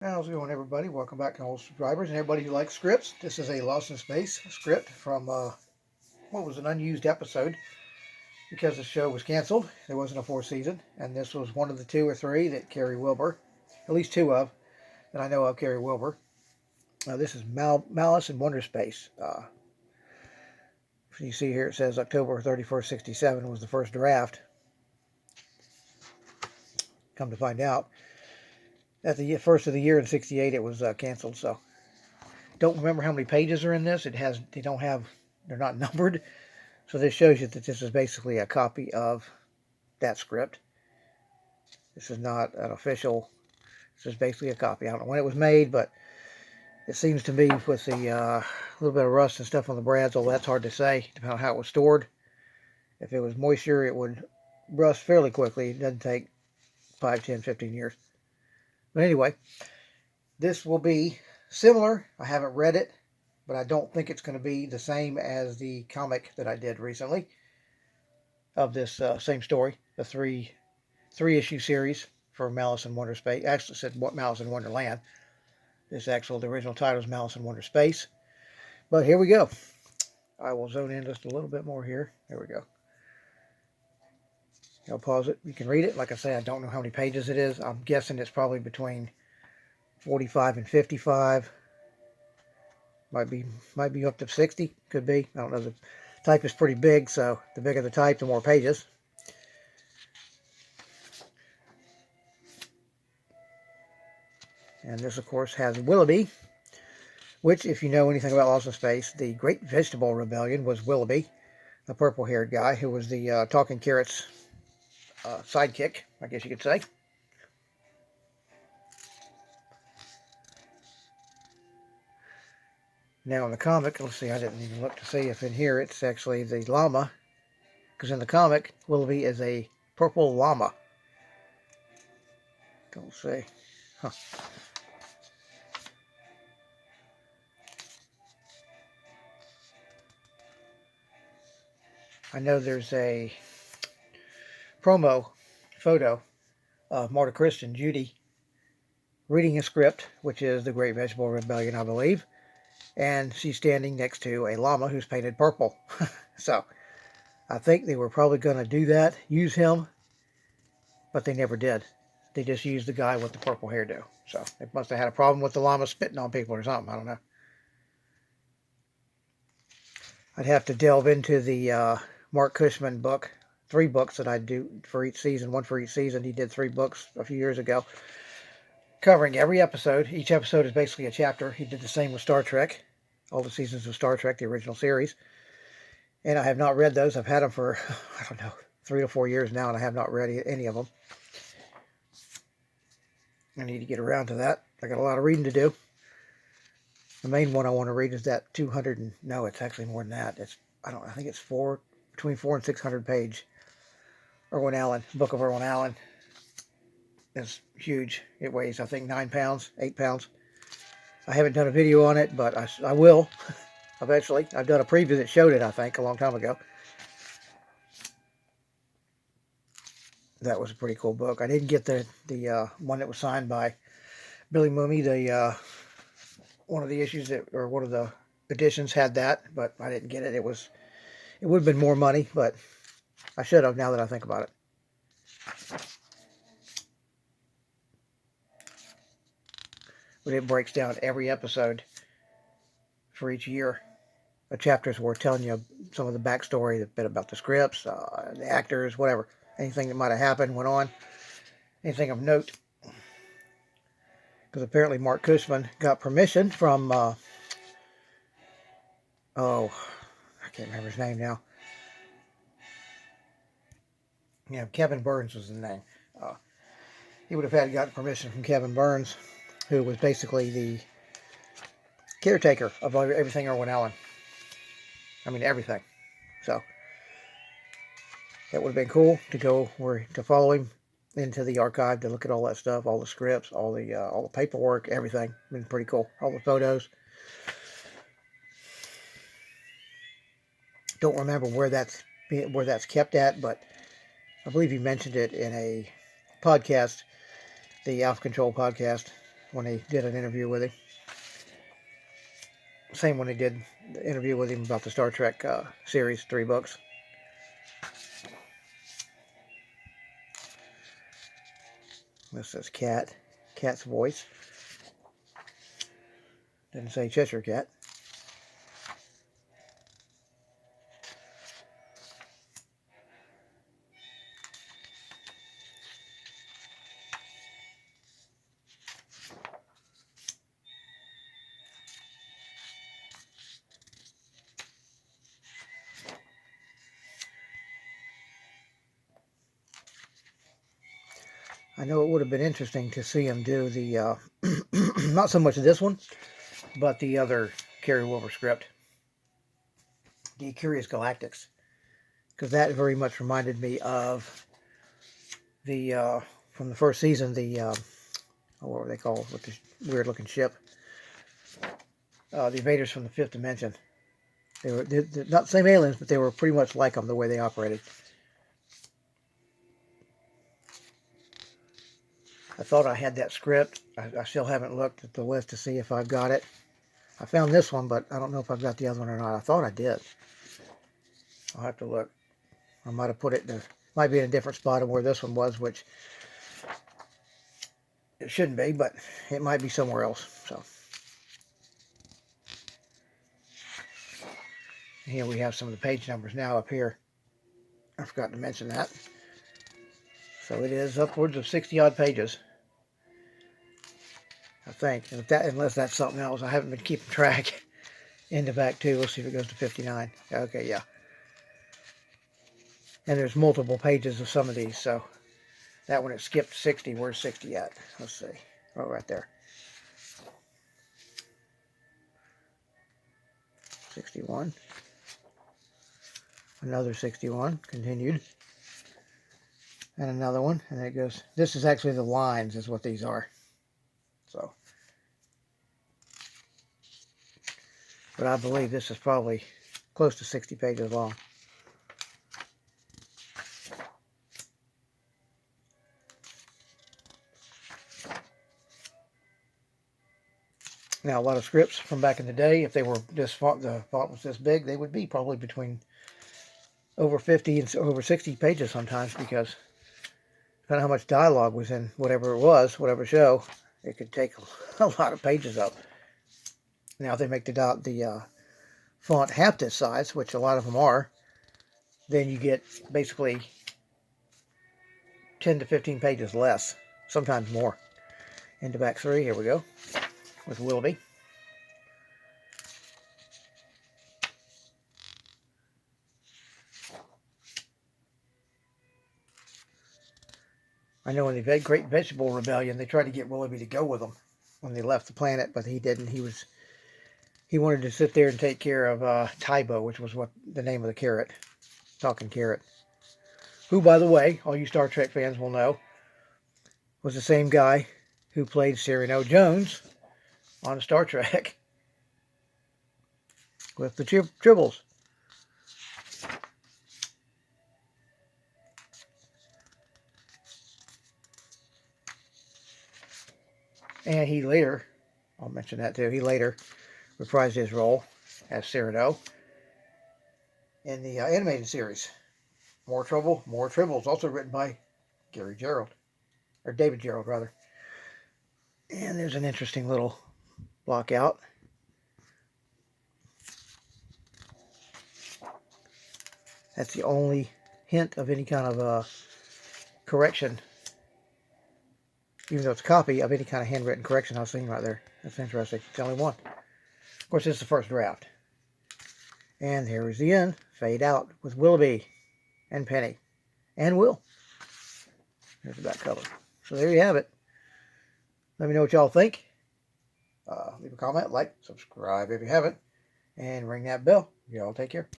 How's it going, everybody? Welcome back to old subscribers and everybody who likes scripts. This is a Lost in Space script from what was an unused episode because the show was canceled. There wasn't a fourth season, and this was one of the two or three that Carey Wilber, at least two of that I know of, Carey Wilber. This is Malice and Wonderspace. You see here it says October 31st, 67 was the first draft. Come to find out, at the first of the year in 68, it was canceled. So don't remember how many pages are in this. They're not numbered. So this shows you that this is basically a copy of that script. This is not an official. This is basically a copy. I don't know when it was made, but it seems to me with the little bit of rust and stuff on the brads, although that's hard to say, depending on how it was stored. If it was moisture, it would rust fairly quickly. It doesn't take 5, 10, 15 years. But anyway, this will be similar. I haven't read it, but I don't think it's going to be the same as the comic that I did recently of this same story, the three issue series for Malice in Wonderspace. Actually, said Malice in Wonderland. The original title is Malice in Wonderspace. But here we go. I will zone in just a little bit more here. There we go. I'll pause it. You can read it. Like I say, I don't know how many pages it is. I'm guessing it's probably between 45 and 55. Might be up to 60. Could be. I don't know. The type is pretty big, so the bigger the type, the more pages. And this, of course, has Willoughby, which, if you know anything about Lost in Space, the Great Vegetable Rebellion was Willoughby, the purple-haired guy who was the Talking Carrot's sidekick, I guess you could say. Now in the comic, let's see, I didn't even look to see if in here it's actually the llama, because in the comic, Willoughby is a purple llama. Don't say. Huh. I know there's a promo photo of Marta Christian, Judy, reading a script, which is the Great Vegetable Rebellion, I believe. And she's standing next to a llama who's painted purple. So I think they were probably going to do that, use him, but they never did. They just used the guy with the purple hairdo. So they must have had a problem with the llama spitting on people or something. I don't know. I'd have to delve into the Mark Cushman book. 3 books that I do for each season, one for each season. He did 3 books a few years ago, covering every episode. Each episode is basically a chapter. He did the same with Star Trek, all the seasons of Star Trek, the original series. And I have not read those. I've had them for, I don't know, 3 or 4 years now, and I have not read any of them. I need to get around to that. I got a lot of reading to do. The main one I want to read is that 200, and no, it's actually more than that. I think it's between 400 and 600 page Irwin Allen, book of Irwin Allen. It's huge. It weighs, I think, 9 pounds, 8 pounds. I haven't done a video on it, but I will eventually. I've done a preview that showed it, I think, a long time ago. That was a pretty cool book. I didn't get the one that was signed by Billy Mooney. One of the issues one of the editions had that, but I didn't get it. It would have been more money, but I should have now that I think about it. But it breaks down every episode for each year. A chapter's worth telling you some of the backstory, a bit about the scripts, the actors, whatever. Anything that might have happened, went on. Anything of note. Because apparently Mark Cushman got permission from, I can't remember his name now. Yeah, Kevin Burns was his name. He would have gotten permission from Kevin Burns, who was basically the caretaker of everything Irwin Allen. I mean, everything. So that would have been cool to follow him into the archive to look at all that stuff, all the scripts, all the paperwork, everything. Been pretty cool. All the photos. Don't remember where that's kept at, but I believe he mentioned it in a podcast, the Alpha Control podcast. when they did an interview with him. Same when they did the interview with him about the Star Trek series, 3 books. This says cat. Cat's voice. Didn't say Cheshire Cat. I know it would have been interesting to see him do the, not so much this one, but the other Carey Wilber script, the Curious Galactics, because that very much reminded me of the, from the first season, the, what were they called, with the weird looking ship, the invaders from the 5th dimension. They're not the same aliens, but they were pretty much like them, the way they operated. I thought I had that script. I still haven't looked at the list to see if I've got it. I found this one, but I don't know if I've got the other one or not. I thought I did. I'll have to look. I might have put it in might be in a different spot of where this one was, which it shouldn't be, but it might be somewhere else. So here we have some of the page numbers now up here. I forgot to mention that. So it is upwards of 60 odd pages, I think. And unless that's something else, I haven't been keeping track. Into back 2. Let's see if it goes to 59. Okay, yeah. And there's multiple pages of some of these, so that one it skipped 60. Where's 60 at? Let's see. Oh, right there. 61. Another 61. Continued. And another one. And then it goes. This is actually the lines is what these are. So. But I believe this is probably close to 60 pages long. Now, a lot of scripts from back in the day, if they were this font, the font was this big, they would be probably between over 50 and over 60 pages sometimes, because depending on how much dialogue was in whatever it was, whatever show, it could take a lot of pages up. Now, if they make the font half this size, which a lot of them are, then you get basically 10 to 15 pages less, sometimes more. Into back 3, here we go, with Willoughby. I know in the Great Vegetable Rebellion, they tried to get Willoughby to go with them when they left the planet, but he didn't. He wanted to sit there and take care of Tybo, which was what the name of the carrot, talking carrot, who, by the way, all you Star Trek fans will know, was the same guy who played Cyrano Jones on Star Trek with the Tribbles. And he later, I'll mention that too, he later reprised his role as Cyrano in the animated series. More Trouble, More Tribbles, also written by Gary Gerald, or David Gerald, rather. And there's an interesting little block out. That's the only hint of any kind of correction, even though it's a copy of any kind of handwritten correction I've seen right there. That's interesting. It's the only one. Of course, this is the first draft. And here is the end. Fade out with Willoughby and Penny and Will. Here's the back cover. So there you have it. Let me know what y'all think. Leave a comment, like, subscribe if you haven't, and ring that bell. Y'all take care.